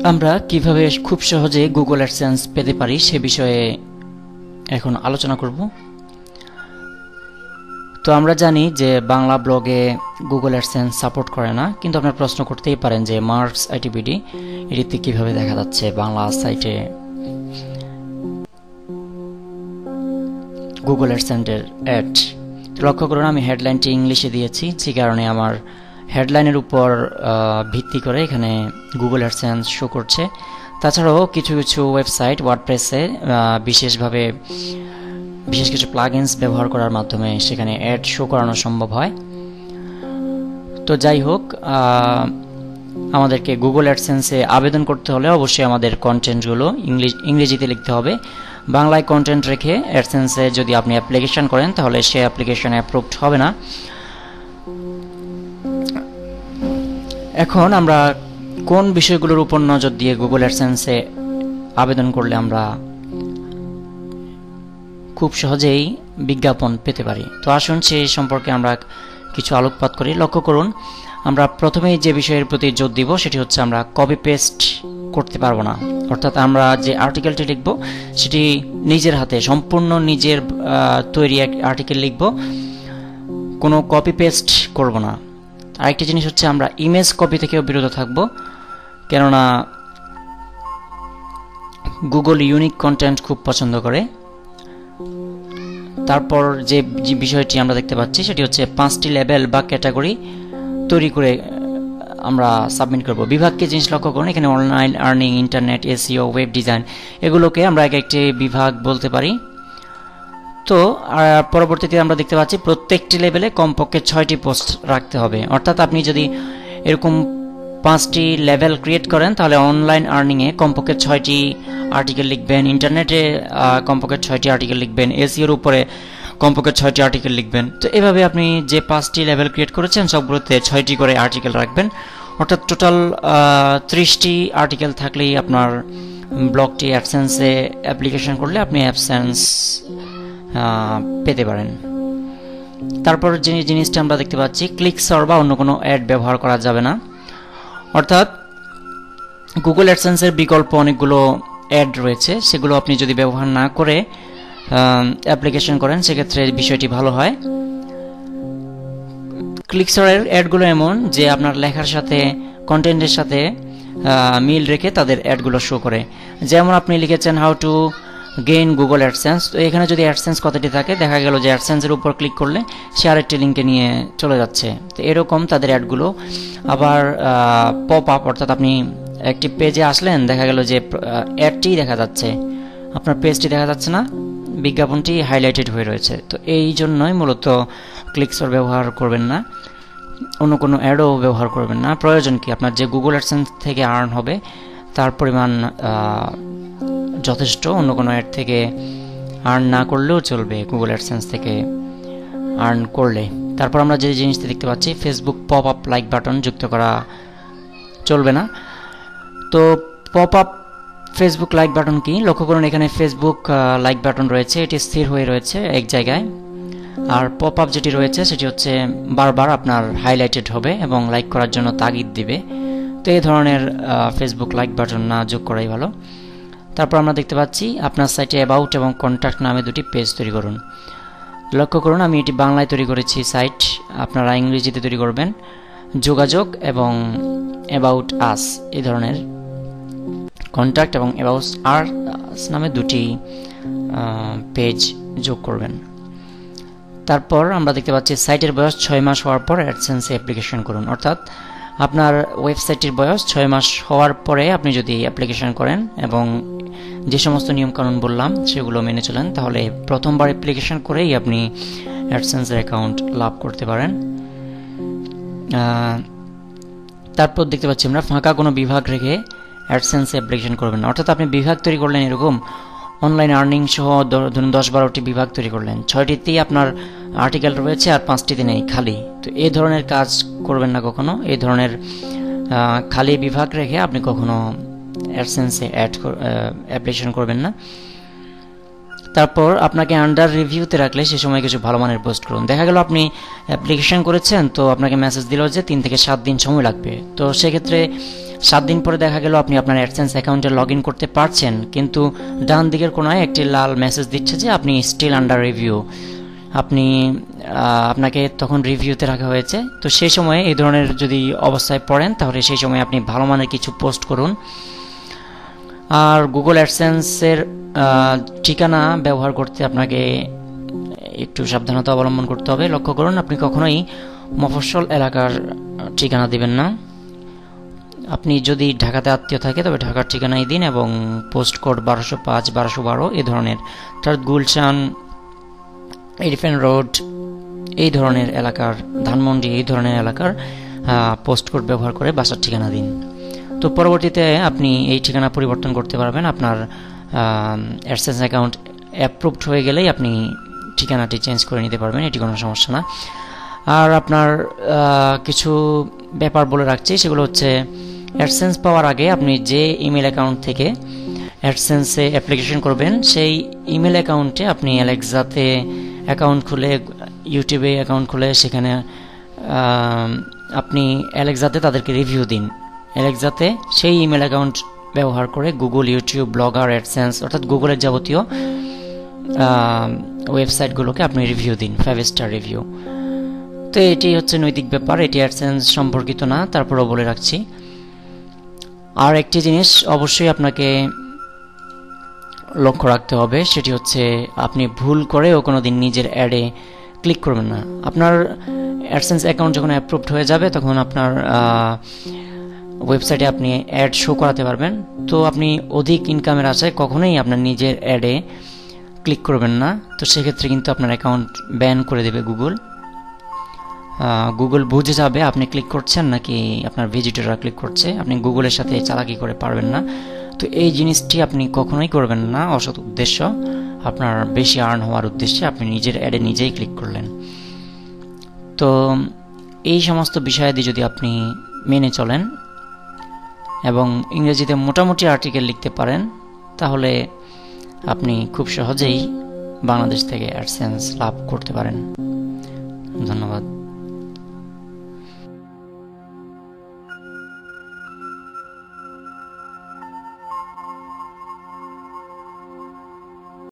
আমরা কিভাবে খুব সহজে গুগল অ্যাডসেন্স পেতে পারি সে বিষয়ে এখন আলোচনা করব। তো আমরা জানি যে বাংলা ব্লগে গুগল অ্যাডসেন্স সাপোর্ট করে না, কিন্তু আপনারা প্রশ্ন করতেই পারেন যে মার্কস আইটিবিডি এটিতে কিভাবে দেখা যাচ্ছে বাংলা সাইটে গুগল অ্যাডসেন্সের অ্যাড। লক্ষ্য করুন আমি হেডলাইনটি ইংলিশে দিয়েছি, যে কারণে আমার হেডলাইনের উপর ভিত্তি করে এখানে গুগল অ্যাডসেন্স শো করছে। তাছাড়াও কিছু কিছু ওয়েবসাইট ওয়ার্ডপ্রেসে বিশেষ কিছু প্লাগইনস ব্যবহার করার মাধ্যমে সেখানে অ্যাড শো করানো সম্ভব হয়। তো যাই হোক, আমাদেরকে গুগল অ্যাডসেন্সে আবেদন করতে হলে অবশ্যই আমাদের কন্টেন্টগুলো ইংরেজিতে লিখতে হবে। বাংলায় কন্টেন্ট রেখে অ্যাডসেন্সে যদি আপনি অ্যাপ্লিকেশন করেন তাহলে সে অ্যাপ্লিকেশন অ্যাপ্রুভড হবে না। এখন আমরা কোন বিষয়গুলোর উপর নজর দিয়ে গুগল অ্যাডসেন্সে আবেদন করলে আমরা খুব সহজেই বিজ্ঞাপন পেতে পারি, তো আসুন সেই সম্পর্কে আমরা কিছু আলোকপাত করি। লক্ষ্য করুন, আমরা প্রথমেই যে বিষয়ের প্রতি জোর দিব সেটি হচ্ছে আমরা কপি পেস্ট করতে পারবো না। অর্থাৎ আমরা যে আর্টিকেলটি লিখব সেটি নিজের হাতে সম্পূর্ণ নিজের তৈরি এক আর্টিকেল লিখব, কোনো কপি পেস্ট করব না। আরেকটি জিনিস হচ্ছে আমরা ইমেজ কপি থেকেও বিরত থাকব, কেননা গুগল ইউনিক কন্টেন্ট খুব পছন্দ করে। তারপর যে বিষয়টি আমরা দেখতে পাচ্ছি সেটি হচ্ছে 5টি লেভেল বা ক্যাটাগরি তৈরি করে আমরা সাবমিট করব। বিভাগকে জিনিস লক্ষ্য করুন, এখানে online earning, internet, SEO, web design, এগুলোকে আমরা এক একটি বিভাগ বলতে পারি। তো পরবর্তীতে আমরা দেখতে পাচ্ছি প্রত্যেকটি লেভেলে কমপক্ষে 6টি পোস্ট রাখতে হবে। অর্থাৎ আপনি যদি এরকম 5টি লেভেল ক্রিয়েট করেন তাহলে অনলাইন আর্নিংয়ে কমপক্ষে 6টি আর্টিকেল লিখবেন, ইন্টারনেটে কমপক্ষে 6টি আর্টিকেল লিখবেন, এসইওর উপরে কমপক্ষে 6টি আর্টিকেল লিখবেন। তো এভাবে আপনি যে 5টি লেভেল ক্রিয়েট করেছেন সবগুলোতে 6টি করে আর্টিকেল রাখবেন। অর্থাৎ টোটাল 30টি আর্টিকেল থাকলেই আপনার ব্লগটি অ্যাডসেন্সে অ্যাপ্লিকেশন করলে আপনি অ্যাডসেন্স পেতে পারেন। তারপর যে জিনিসটা আমরা দেখতে পাচ্ছি, ক্লিকসর বা অন্য কোনো অ্যাড ব্যবহার করা যাবে না। অর্থাৎ গুগল অ্যাডসেন্সের বিকল্প অনেকগুলো অ্যাড রয়েছে, সেগুলো আপনি যদি ব্যবহার না করে অ্যাপ্লিকেশন করেন সেক্ষেত্রে বিষয়টি ভালো হয়। ক্লিকসরের অ্যাডগুলো এমন যে আপনার লেখার সাথে কন্টেন্টের সাথে মিল রেখে তাদের অ্যাডগুলো শো করে। যেমন আপনি লিখেছেন how to gain Google AdSense, তো এখানে যদি অ্যাডসেন্স কথাটি থাকে দেখা গেল যে অ্যাডসেন্সের উপর ক্লিক করলে সে আরেকটি লিঙ্কে নিয়ে চলে যাচ্ছে। তো এরকম তাদের অ্যাডগুলো। আবার পপ আপ, অর্থাৎ আপনি একটি পেজে আসলেন, দেখা গেল যে অ্যাডটি দেখা যাচ্ছে, আপনার পেজটি দেখা যাচ্ছে না, বিজ্ঞাপনটি হাইলাইটেড হয়ে রয়েছে। তো এই জন্যই মূলত ক্লিকসর ব্যবহার করবেন না, অন্য কোনো অ্যাডও ব্যবহার করবেন না। প্রয়োজন কি, আপনার যে গুগল অ্যাডসেন্স থেকে আর্ন হবে তার পরিমাণ যথেষ্ট, অন্য কোনো অ্যাড থেকে আর্ন না করলেও চলবে, গুগল অ্যাডসেন্স থেকে আর্ন করলে। তারপর আমরা যে জিনিসটি দেখতে পাচ্ছি, Facebook pop up like button যুক্ত করা চলবে না। তো pop up Facebook like button কি, লক্ষ্য করুন এখানে ফেসবুক লাইক বাটন রয়েছে, এটি স্থির হয়ে রয়েছে এক জায়গায়। আর পপ আপ যেটি রয়েছে সেটি হচ্ছে বারবার আপনার হাইলাইটেড হবে এবং লাইক করার জন্য তাগিদ দিবে। তো এই ধরনের ফেসবুক লাইক বাটন না যোগ করাই ভালো। তারপর আমরা দেখতে পাচ্ছি আপনার সাইটে অ্যাবাউট এবং কন্ট্যাক্ট নামে দুটি পেজ তৈরি করুন। লক্ষ্য করুন আমি এটি বাংলায় তৈরি করেছি সাইট, আপনারা ইংরেজিতে তৈরি করবেন। যোগাযোগ এবং অ্যাবাউট আস, এই ধরনের কন্ট্যাক্ট এবং অ্যাবাউট আস নামে দুটি পেজ যোগ করবেন। তারপর আমরা দেখতে পাচ্ছি সাইটের বয়স 6 মাস হওয়ার পর অ্যাডসেন্সে অ্যাপ্লিকেশন করুন। অর্থাৎ আপনার ওয়েবসাইটের বয়স 6 মাস হওয়ার পরে আপনি যদি অ্যাপ্লিকেশন করেন এবং যে সমস্ত নিয়মকানুন বললাম সেগুলো মেনে চলেন, তাহলে প্রথমবার অ্যাপ্লিকেশন করেই আপনি অ্যাডসেন্সের অ্যাকাউন্ট লাভ করতে পারেন। তারপর দেখতে পাচ্ছি আমরা ফাঁকা কোনো বিভাগ রেখে অ্যাডসেন্সে অ্যাপ্লিকেশন করবেন না। অর্থাৎ আপনি বিভাগ তৈরি করলেন, এরকম অনলাইন আর্নিং সহ ধরুন 10-12টি বিভাগ তৈরি করলেন, 6টিতেই আপনার আর্টিকেল রয়েছে আর 5টিতে নেই, খালি। তো এই ধরনের কাজ করবেন না কখনো। এই ধরনের খালি বিভাগ রেখে আপনি কখনো অ্যাডসেন্সে অ্যাপ্লিকেশন করবেন না। তারপর আপনাকে আন্ডার রিভিউতে রাখলে সে সময় কিছু ভালো মানের পোস্ট করুন। দেখা গেল আপনি অ্যাপ্লিকেশন করেছেন, তো আপনাকে মেসেজ দিল যে 3 থেকে 7 দিন সময় লাগবে। তো সেক্ষেত্রে 7 দিন পরে দেখা গেল আপনি আপনার অ্যাডসেন্স অ্যাকাউন্টে লগ ইন করতে পারছেন, কিন্তু ডান দিকের কোনায় একটি লাল মেসেজ দিচ্ছে যে আপনি স্টিল আন্ডার রিভিউ, আপনাকে তখন রিভিউতে রাখা হয়েছে। তো সেই সময়ে এই ধরনের যদি অবস্থায় পড়েন তাহলে সেই সময় আপনি ভালো মানের কিছু পোস্ট করুন। আর গুগল অ্যাডসেন্সের ঠিকানা ব্যবহার করতে আপনাকে একটু সাবধানতা অবলম্বন করতে হবে। লক্ষ্য করুন, আপনি কখনোই মফস্বল এলাকার ঠিকানা দিবেন না। আপনি যদি ঢাকাতে আত্মীয় থাকে তবে ঢাকার ঠিকানাই দিন এবং পোস্ট কোড 1205, 1212 এই ধরনের, অর্থাৎ গুলশান, এলিফ্যান্ট রোড এই ধরনের এলাকার, ধানমন্ডি এই ধরনের এলাকার পোস্ট কোড ব্যবহার করে বাসার ঠিকানা দিন। তো পরবর্তীতে আপনি এই ঠিকানা পরিবর্তন করতে পারবেন। আপনার অ্যাডসেন্স অ্যাকাউন্ট অ্যাপ্রুভড হয়ে গেলেই আপনি ঠিকানাটি চেঞ্জ করে নিতে পারবেন, এটি কোনো সমস্যা না। আর আপনার কিছু ব্যাপার বলে রাখছি, সেগুলো হচ্ছে অ্যাডসেন্স পাওয়ার আগে আপনি যে ইমেল অ্যাকাউন্ট থেকে অ্যাডসেন্সে অ্যাপ্লিকেশন করবেন সেই ইমেল অ্যাকাউন্টে আপনি অ্যালেক্সাতে অ্যাকাউন্ট খুলে, ইউটিউবে অ্যাকাউন্ট খুলে সেখানে আপনি অ্যালেক্সাতে তাদেরকে রিভিউ দিন। অ্যালেক্সাতে সেই ইমেল অ্যাকাউন্ট ব্যবহার করে গুগল, ইউটিউব, ব্লগার, অ্যাডসেন্স অর্থাৎ গুগলের যাবতীয় ওয়েবসাইটগুলোকে আপনি রিভিউ দিন, 5 স্টার রিভিউ। তো এটি হচ্ছে নৈতিক ব্যাপার, এটি অ্যাডসেন্স সম্পর্কিত না, তারপরেও বলে রাখছি। আর একটি জিনিস অবশ্যই আপনাকে লক্ষ্য রাখতে হবে, সেটি হচ্ছে আপনি ভুল করেও কোনোদিন নিজের অ্যাডে ক্লিক করবেন না। আপনার অ্যাডসেন্স অ্যাকাউন্ট যখন অ্যাপ্রুভড হয়ে যাবে তখন আপনার ওয়েবসাইটে আপনি অ্যাড শো করাতে পারবেন। তো আপনি অধিক ইনকামের আশায় কখনোই আপনার নিজের অ্যাডে ক্লিক করবেন না। তো সেক্ষেত্রে কিন্তু আপনার অ্যাকাউন্ট ব্যান করে দেবে গুগল। গুগল বুঝে যাবে আপনি ক্লিক করছেন নাকি আপনার ভিজিটররা ক্লিক করছে, আপনি গুগলের সাথে চালাকি করে পারবেন না। তো এই জিনিসটি আপনি কখনোই করবেন না অসৎ উদ্দেশ্য, আপনার বেশি আর্ন হওয়ার উদ্দেশ্যে আপনি নিজের অ্যাডে নিজেই ক্লিক করলেন। তো এই সমস্ত বিষয়াদি যদি আপনি মেনে চলেন এবং ইংরেজিতে মোটামুটি আর্টিকেল লিখতে পারেন তাহলে আপনি খুব সহজেই বাংলাদেশ থেকে অ্যাডসেন্স লাভ করতে পারেন। ধন্যবাদ।